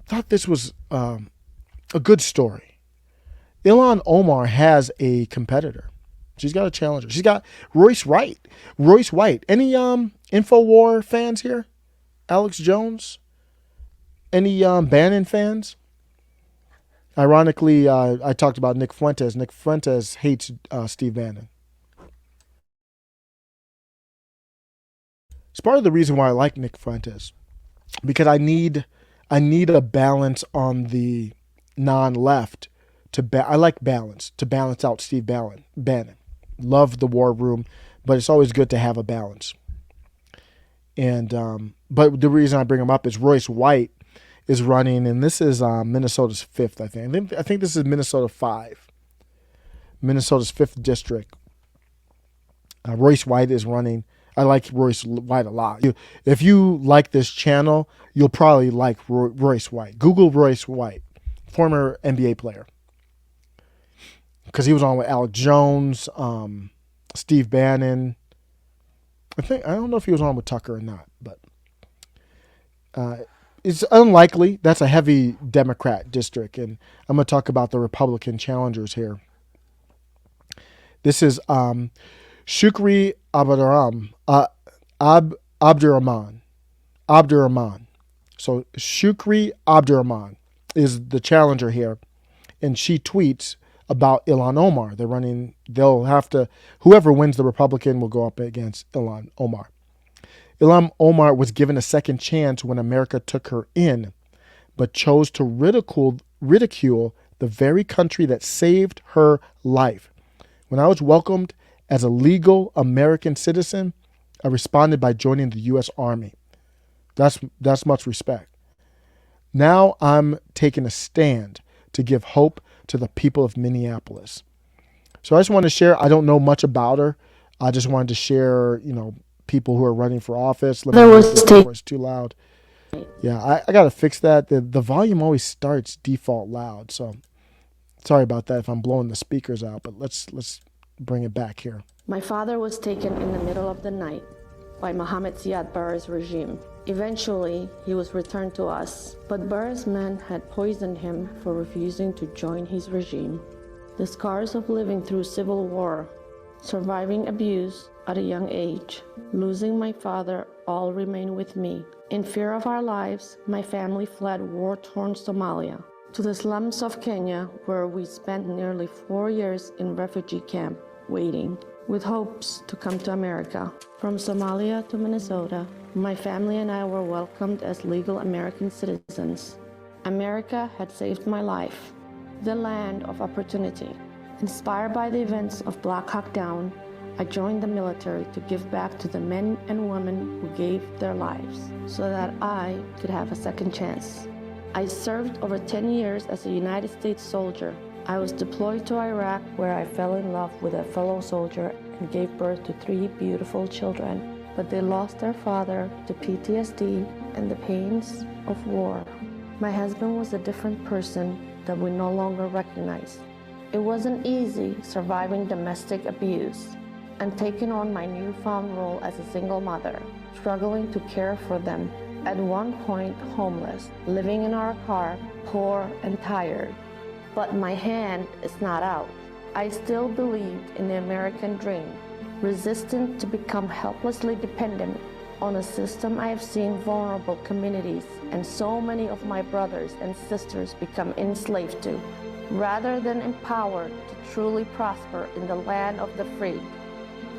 thought this was a good story. Ilhan Omar has a competitor. She's got a challenger. She's got Royce White. Royce White. Any Infowar fans here? Alex Jones? Any Bannon fans? Ironically, I talked about Nick Fuentes. Nick Fuentes hates Steve Bannon. It's part of the reason why I like Nick Fuentes because I need a balance on the non-left I like balance to balance out Steve Bannon. Love the War Room, but it's always good to have a balance. And but the reason I bring him up is Royce White is running, and this is Minnesota's fifth, I think. I think this is Minnesota's fifth district. Royce White is running. I like Royce White a lot. If you like this channel, you'll probably like Royce White. Google Royce White, former NBA player, because he was on with Alex Jones, Steve Bannon. I don't know if he was on with Tucker or not, but it's unlikely. That's a heavy Democrat district, and I'm going to talk about the Republican challengers here. This is Shukri Abdurrahman. So Shukri Abdurrahman is the challenger here, and she tweets about Ilhan Omar. They'll have to, whoever wins the Republican will go up against Ilhan Omar. Ilhan Omar was given a second chance when America took her in, but chose to ridicule the very country that saved her life. When I was welcomed as a legal American citizen, I responded by joining the U.S. Army. That's much respect. Now I'm taking a stand to give hope to the people of Minneapolis. So I just want to share. I don't know much about her. I just wanted to share, people who are running for office. Let me know if it's too loud. Yeah, I got to fix that. The volume always starts default loud. So sorry about that if I'm blowing the speakers out, but let's bring it back here. My father was taken in the middle of the night by Mohammed Ziad Barre's regime. Eventually, he was returned to us, but Barre's men had poisoned him for refusing to join his regime. The scars of living through civil war, surviving abuse at a young age, losing my father all remain with me. In fear of our lives, my family fled war-torn Somalia to the slums of Kenya, where we spent nearly 4 years in refugee camp, waiting, with hopes to come to America. From Somalia to Minnesota, my family and I were welcomed as legal American citizens. America had saved my life, the land of opportunity. Inspired by the events of Black Hawk Down, I joined the military to give back to the men and women who gave their lives so that I could have a second chance. I served over 10 years as a United States soldier. I was deployed to Iraq, where I fell in love with a fellow soldier and gave birth to 3 beautiful children. But they lost their father to PTSD and the pains of war. My husband was a different person that we no longer recognize. It wasn't easy surviving domestic abuse and taking on my newfound role as a single mother, struggling to care for them, at one point homeless, living in our car, poor and tired. But my hand is not out. I still believed in the American dream, resistant to become helplessly dependent on a system I have seen vulnerable communities and so many of my brothers and sisters become enslaved to, rather than empowered to truly prosper in the land of the free.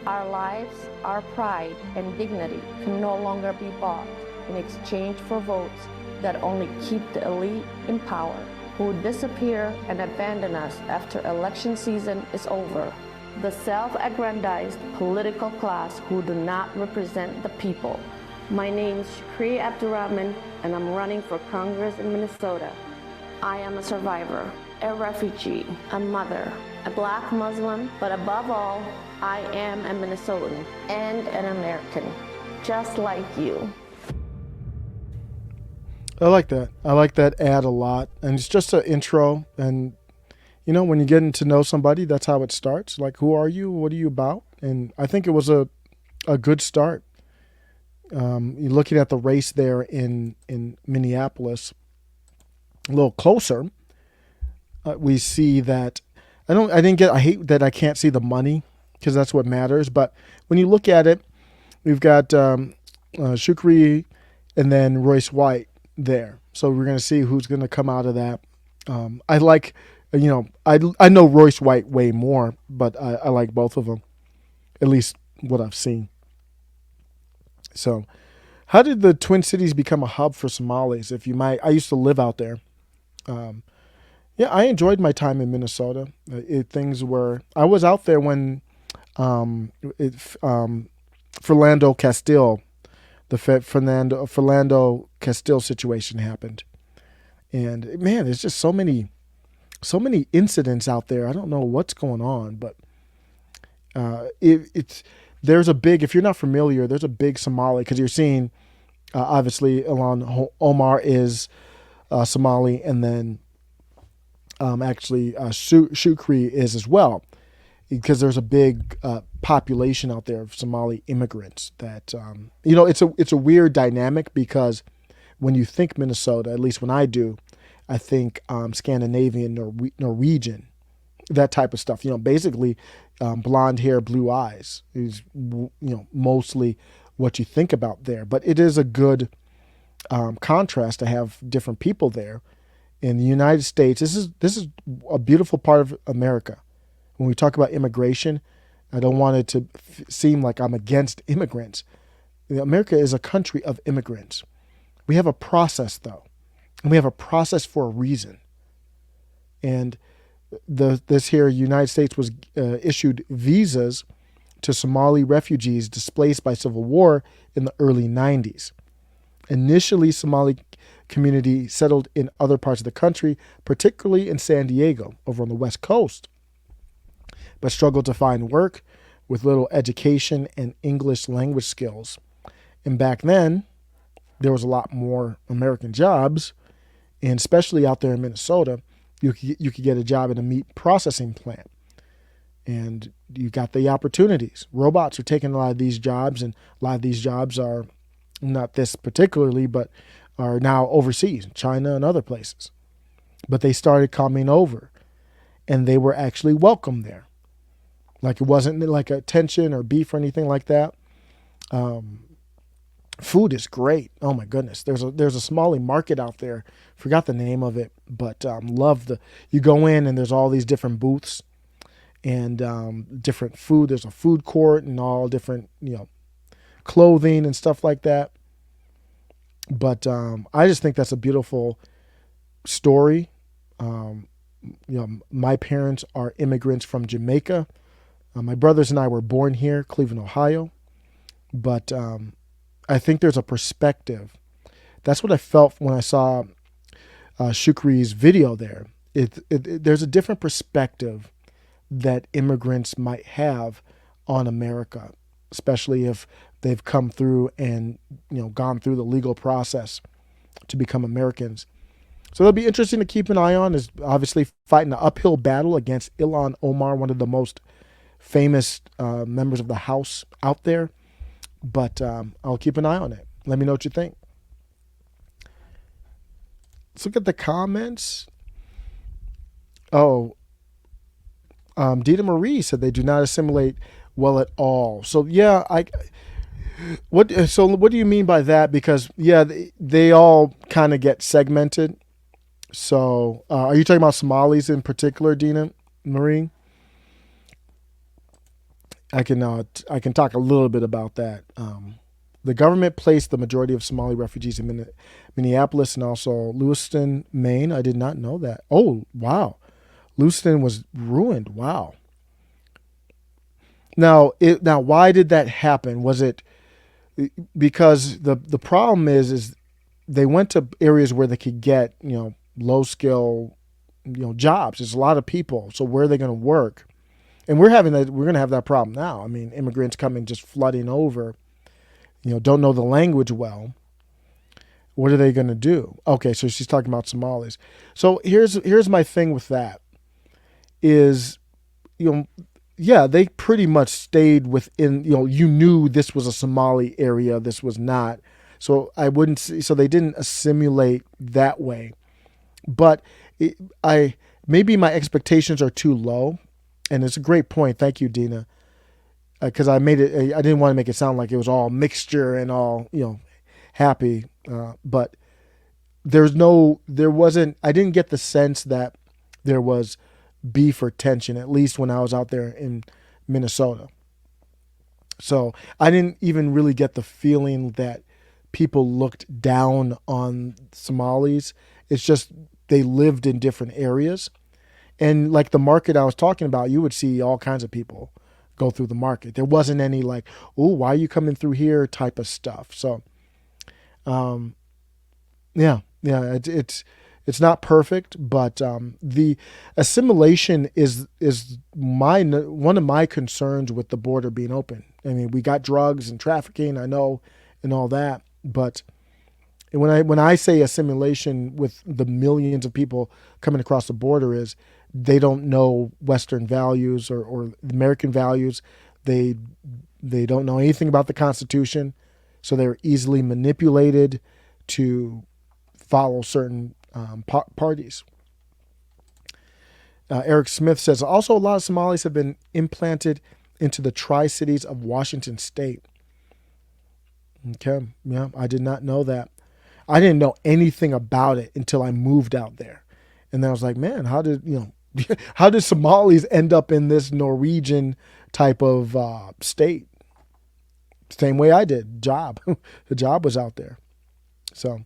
Our lives, our pride, and dignity can no longer be bought in exchange for votes that only keep the elite in power, who disappear and abandon us after election season is over. The self-aggrandized political class who do not represent the people. My name is Shukri Abdurrahman, and I'm running for Congress in Minnesota. I am a survivor, a refugee, a mother, a Black Muslim, but above all, I am a Minnesotan and an American, just like you. I like that. I like that ad a lot. And it's just an intro. And, when you're getting to know somebody, that's how it starts. Like, who are you? What are you about? And I think it was a good start. You're looking at the race there in Minneapolis. a little closer, we see that I hate that I can't see the money because that's what matters. But when you look at it, we've got Shukri and then Royce White there. So we're going to see who's going to come out of that. I like, I know Royce White way more, but I like both of them, at least what I've seen. So, how did the Twin Cities become a hub for Somalis? If you might, I used to live out there. Um, yeah, I enjoyed my time in Minnesota. Things were. I was out there when it, Philando Castile, Philando Castile situation happened, and man, there's just so many incidents out there. I don't know what's going on, but it's there's a big. If you're not familiar, there's a big Somali because you're seeing obviously Ilhan Omar is Somali, and then actually Shukri is as well, because there's a big population out there of Somali immigrants. That it's a weird dynamic because when you think Minnesota, at least when I do, I think Scandinavian, Norwegian, that type of stuff. Basically blonde hair, blue eyes is mostly what you think about there. But it is a good contrast to have different people there. In the United States, this is a beautiful part of America. When we talk about immigration, I don't want it to seem like I'm against immigrants. America is a country of immigrants. We have a process, though, and we have a process for a reason. And this here United States was issued visas to Somali refugees displaced by civil war in the early 90s. Initially, Somali community settled in other parts of the country, particularly in San Diego, over on the West Coast, but struggled to find work with little education and English language skills. And back then, there was a lot more American jobs, and especially out there in Minnesota, you could get a job in a meat processing plant, and you got the opportunities. Robots are taking a lot of these jobs, and a lot of these jobs are not this particularly, but are now overseas, China and other places. But they started coming over, and they were actually welcome there. Like it wasn't like a tension or beef or anything like that. Food is great. Oh my goodness, there's a Somali market out there. Forgot the name of it, but you go in and there's all these different booths and different food. There's a food court and all different clothing and stuff like that. But I just think that's a beautiful story. My parents are immigrants from Jamaica. My brothers and I were born here, Cleveland, Ohio. But I think there's a perspective. That's what I felt when I saw Shukri's video there. There's a different perspective that immigrants might have on America, especially if they've come through and gone through the legal process to become Americans. So that'll be interesting to keep an eye on. Is obviously fighting an uphill battle against Ilhan Omar, one of the most famous members of the House out there. But I'll keep an eye on it. Let me know what you think. Let's look at the comments. Oh, Dita Marie said they do not assimilate well at all. So yeah, what do you mean by that? Because yeah, they all kind of get segmented. So are you talking about Somalis in particular, Dina Marie? I can talk a little bit about that. The government placed the majority of Somali refugees in Minneapolis and also Lewiston, Maine. I did not know that. Oh, wow. Lewiston was ruined. Wow. Now, why did that happen? Was it because the problem is they went to areas where they could get low skill jobs. There's a lot of people, so where are they going to work? And we're going to have that problem now. I mean, immigrants coming just flooding over, don't know the language well. What are they going to do? Okay, so she's talking about Somalis. So here's my thing with that is, yeah, they pretty much stayed within, you knew this was a Somali area, this was not. So I wouldn't say, so they didn't assimilate that way. but I maybe my expectations are too low, and it's a great point. Thank you, Dina, because I made it. I didn't want to make it sound like it was all mixture and all happy, but there wasn't. I didn't get the sense that there was beef or tension, at least when I was out there in Minnesota. So I didn't even really get the feeling that people looked down on Somalis. It's just they lived in different areas. And like the market I was talking about, you would see all kinds of people go through the market. There wasn't any like, oh, why are you coming through here type of stuff. So, yeah, it's not perfect, but the assimilation is my one of my concerns with the border being open. I mean, we got drugs and trafficking, I know, and all that, but when I say assimilation with the millions of people coming across the border is they don't know Western values or American values. They they don't know anything about the Constitution, so they're easily manipulated to follow certain parties. Eric Smith says also a lot of Somalis have been implanted into the Tri-Cities of Washington State. Okay, yeah, I did not know that. I didn't know anything about it until I moved out there, and then I was like, man, how did how did Somalis end up in this Norwegian type of state? Same way I did. Job, the job was out there. So